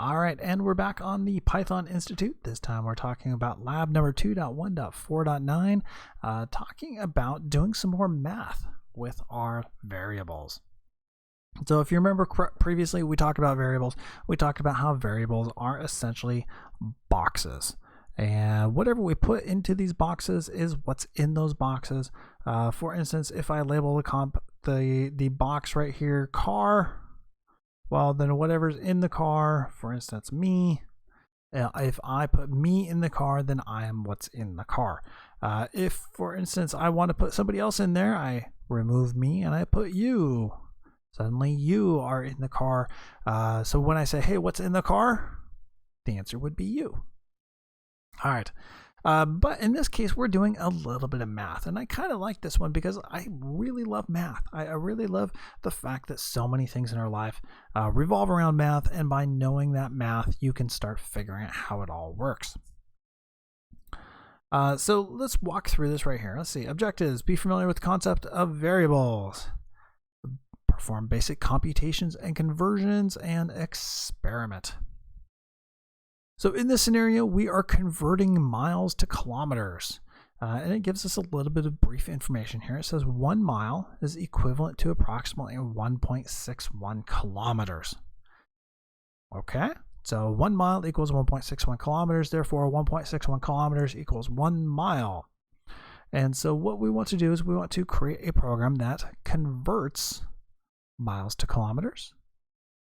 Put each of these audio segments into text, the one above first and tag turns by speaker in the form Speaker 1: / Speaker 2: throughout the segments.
Speaker 1: All right, and we're back on the Python Institute. This time we're talking about lab number 2.1.4.9, talking about doing some more math with our variables. So if you remember previously, we talked about variables. We talked about how variables are essentially boxes. And whatever we put into these boxes is what's in those boxes. For instance, if I label the box right here, car, well, then whatever's in the car, for instance, me, if I put me in the car, then I am what's in the car. If, for instance, I want to put somebody else in there, I remove me and I put you. Suddenly you are in the car. So when I say, hey, what's in the car? The answer would be you. All right. But in this case, we're doing a little bit of math. And I kind of like this one because I really love math. I really love the fact that so many things in our life revolve around math. And by knowing that math, you can start figuring out how it all works. So let's walk through this right here. Let's see. Objectives. Be familiar with the concept of variables. Perform basic computations and conversions, and experiment. So in this scenario, we are converting miles to kilometers. And it gives us a little bit of brief information here. It says 1 mile is equivalent to approximately 1.61 kilometers. Okay, so 1 mile equals 1.61 kilometers. Therefore, 1.61 kilometers equals 1 mile. And so what we want to do is we want to create a program that converts miles to kilometers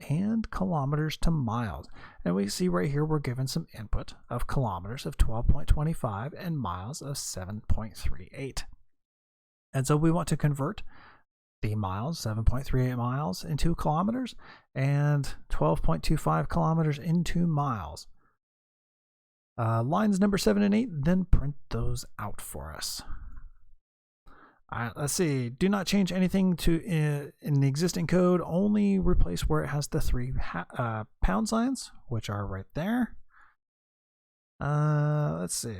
Speaker 1: and kilometers to miles. And we see right here we're given some input of kilometers of 12.25 and miles of 7.38. And so we want to convert the miles, 7.38 miles, into kilometers and 12.25 kilometers into miles. Lines number 7 and 8, then print those out for us. All right, let's see. Do not change anything in the existing code. Only replace where it has the 3 pound signs, which are right there. Let's see.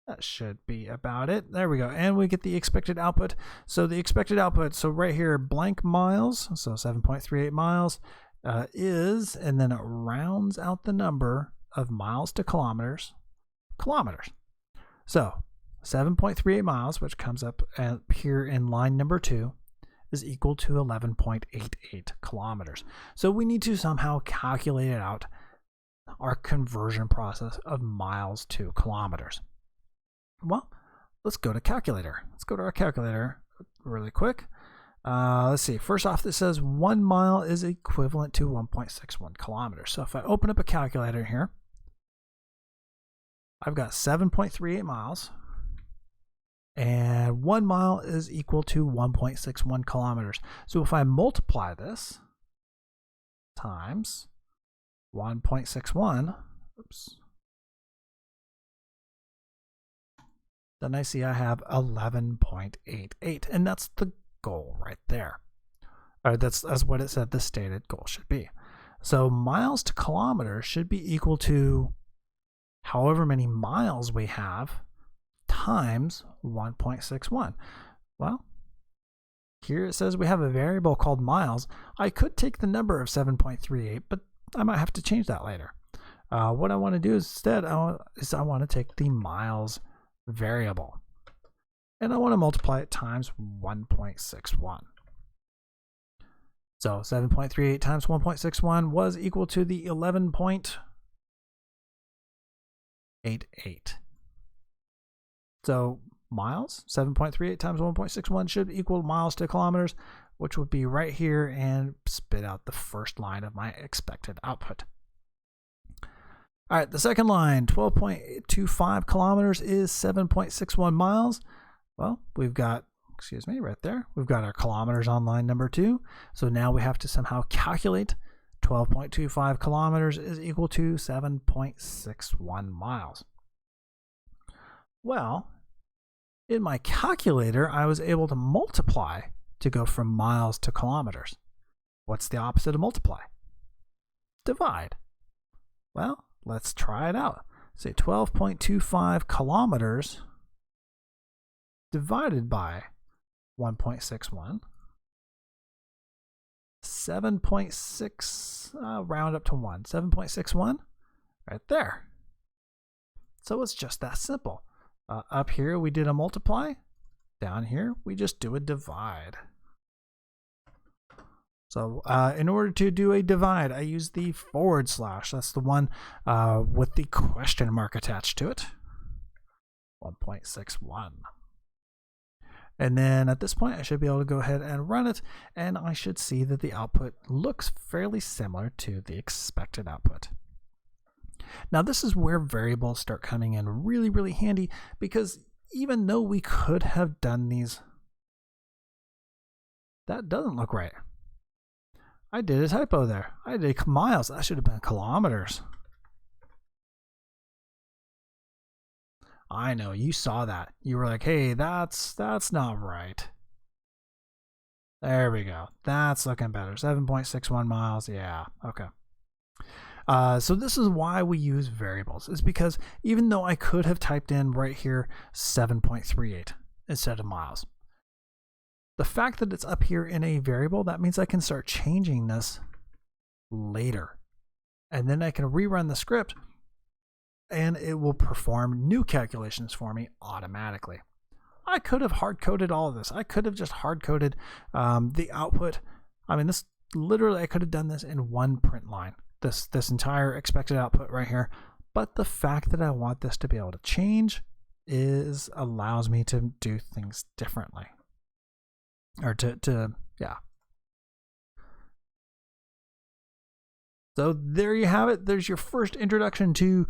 Speaker 1: That should be about it. There we go. And we get the expected output. So the expected output, so right here, blank miles, so 7.38 miles is, and then it rounds out the number of miles to kilometers. So 7.38 miles, which comes up here in line number 2, is equal to 11.88 kilometers. So we need to somehow calculate it out, our conversion process of miles to kilometers. Well, let's go to calculator. Let's go to our calculator really quick. Let's see. First off, this says 1 mile is equivalent to 1.61 kilometers. So if I open up a calculator here, I've got 7.38 miles, and 1 mile is equal to 1.61 kilometers. So if I multiply this times 1.61, then I see I have 11.88, and that's the goal right there. That's what it said the stated goal should be. So miles to kilometers should be equal to however many miles we have times 1.61. Well, here it says we have a variable called miles. I could take the number of 7.38, but I might have to change that later. What I want to do instead is I want to take the miles variable, and I want to multiply it times 1.61. So 7.38 times 1.61 was equal to the 11.88. So miles, 7.38 times 1.61 should equal miles to kilometers, which would be right here and spit out the first line of my expected output. All right, the second line, 12.25 kilometers is 7.61 miles. Well, we've got, right there, we've got our kilometers on line number 2. So now we have to somehow calculate 12.25 kilometers is equal to 7.61 miles. Well, in my calculator, I was able to multiply to go from miles to kilometers. What's the opposite of multiply? Divide. Well, let's try it out. Say 12.25 kilometers divided by 1.61. 7.6, round up to 1, 7.61 right there. So it's just that simple. Up here we did a multiply. Down here we just do a divide. So in order to do a divide, I use the /. That's the one with the question mark attached to it. 1.61. And then at this point, I should be able to go ahead and run it, and I should see that the output looks fairly similar to the expected output. Now, this is where variables start coming in really, really handy, because even though we could have done these, that doesn't look right. I did a typo there. I did miles. That should have been kilometers. I know, you saw that. You were like, hey, that's not right. There we go. That's looking better. 7.61 miles. Yeah, okay. So this is why we use variables. It's because even though I could have typed in right here 7.38 instead of miles, the fact that it's up here in a variable, that means I can start changing this later. And then I can rerun the script and it will perform new calculations for me automatically. I could have hard-coded all of this. I could have just hard-coded the output. I mean, this literally, I could have done this in one print line, this entire expected output right here. But the fact that I want this to be able to change allows me to do things differently. Or yeah. So there you have it. There's your first introduction to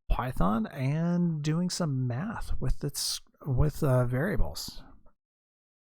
Speaker 1: Python and doing some math with variables.